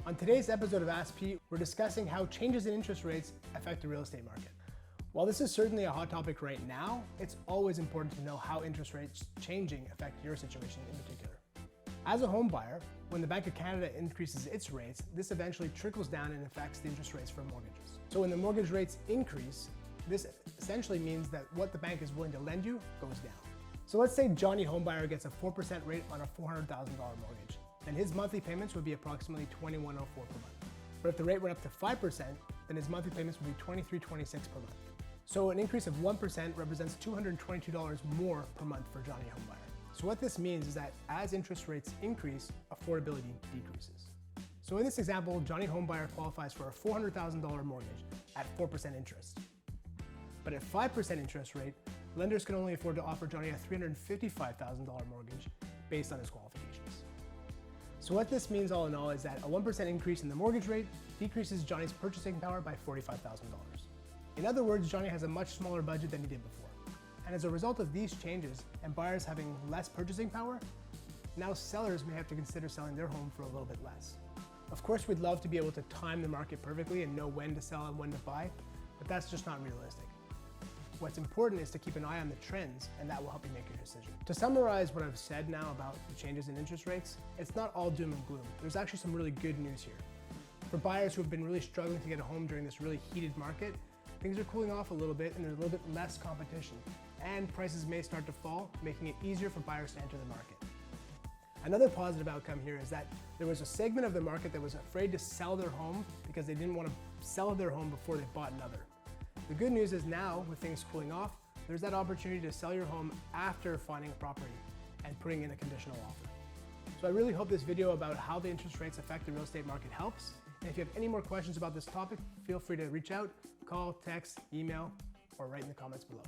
On today's episode of Ask Pete, we're discussing how changes in interest rates affect the real estate market. While this is certainly a hot topic right now, it's always important to know how interest rates changing affect your situation in particular. As a home buyer, when the Bank of Canada increases its rates, this eventually trickles down and affects the interest rates for mortgages. So when the mortgage rates increase, this essentially means that what the bank is willing to lend you goes down. So let's say Johnny homebuyer gets a 4% rate on a $400,000 mortgage. Then his monthly payments would be approximately $2,104 per month. But if the rate went up to 5%, then his monthly payments would be $2,326 per month. So an increase of 1% represents $222 more per month for Johnny homebuyer. So what this means is that as interest rates increase, affordability decreases. So in this example, Johnny homebuyer qualifies for a $400,000 mortgage at 4% interest. But at 5% interest rate, lenders can only afford to offer Johnny a $355,000 mortgage based on his qualifications. So what this means all in all is that a 1% increase in the mortgage rate decreases Johnny's purchasing power by $45,000. In other words, Johnny has a much smaller budget than he did before. And as a result of these changes and buyers having less purchasing power, now sellers may have to consider selling their home for a little bit less. Of course, we'd love to be able to time the market perfectly and know when to sell and when to buy, but that's just not realistic. What's important is to keep an eye on the trends, and that will help you make your decision. To summarize what I've said now about the changes in interest rates, it's not all doom and gloom. There's actually some really good news here. For buyers who have been really struggling to get a home during this really heated market, things are cooling off a little bit and there's a little bit less competition, and prices may start to fall, making it easier for buyers to enter the market. Another positive outcome here is that there was a segment of the market that was afraid to sell their home because they didn't want to sell their home before they bought another. The good news is now, with things cooling off, there's that opportunity to sell your home after finding a property and putting in a conditional offer. So I really hope this video about how the interest rates affect the real estate market helps. And if you have any more questions about this topic, feel free to reach out, call, text, email, or write in the comments below.